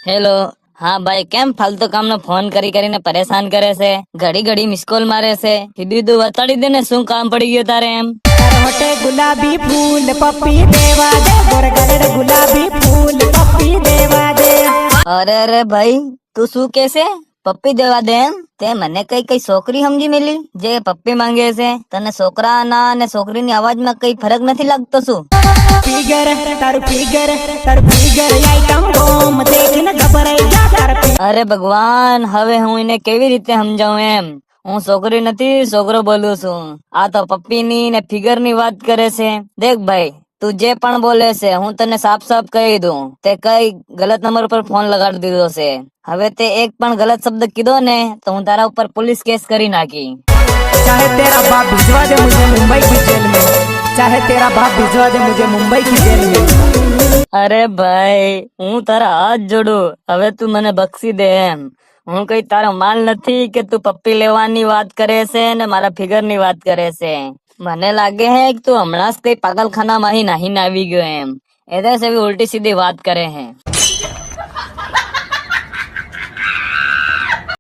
Hello. હા ભાઈ, કેમ ફાલતુ કામનો ફોન કરીને પરેશાન કરે છે? ઘડી ઘડી મિસ કોલ મારે છે. કીધું બતાડી દે ને શું કામ પડી ગયું તારે એમ. મોટે ગુલાબી ફૂલ પપ્પી દેવા દે, ગોરગરડ ગુલાબી ફૂલ પપ્પી દેવા દે. અરે ભાઈ, તું શું કે છે? પપ્પી દેવા દે એમ? તે મને કઈ છોકરી સમજી મેલી જે પપ્પી માંગે છે? તને છોકરાના અને છોકરીની અવાજમાં કઈ ફરક નથી લાગતો શું? ફિગર તારું ફિગર આઈટમ બોમ દેખને ગભરાઈ જા તાર. અરે ભગવાન, હવે હું એને કેવી રીતે સમજાવું એમ? હું છોકરી નથી, છોકરો બોલું છું. આ તો પપ્પીની ને ફિગરની વાત કરે છે. દેખ ભાઈ, તું જે પણ બોલે છે હું તને સાફ સાફ કહી દઉં, તે કઈ ગલત નંબર પર ફોન લગાડી દીધો છે. હવે તે એક પણ ગલત શબ્દ કીધો ને તો હું તારા ઉપર પોલીસ કેસ કરી નાખી. चाहे तेरा बाप भिजवा दे मुझे मुंबई की जेल में, चाहे तेरा बाप भिजवा दे मुझे मुंबई की जेल में. અરે ભાઈ, હું તારા હાથ જોડું, હવે તું મને બક્ષી દે એમ. હું કઈ તારો માલ નથી કે તું પપ્પી લેવાની વાત કરે છે ને મારા ફિગરની વાત કરે છે. મને લાગે હે કે તું હમણાં જ કઈ પાગલખાનામાં નાહીને આવી ગયો એમ. એટલે જ એવી ઉલટી સીધી વાત કરે હે.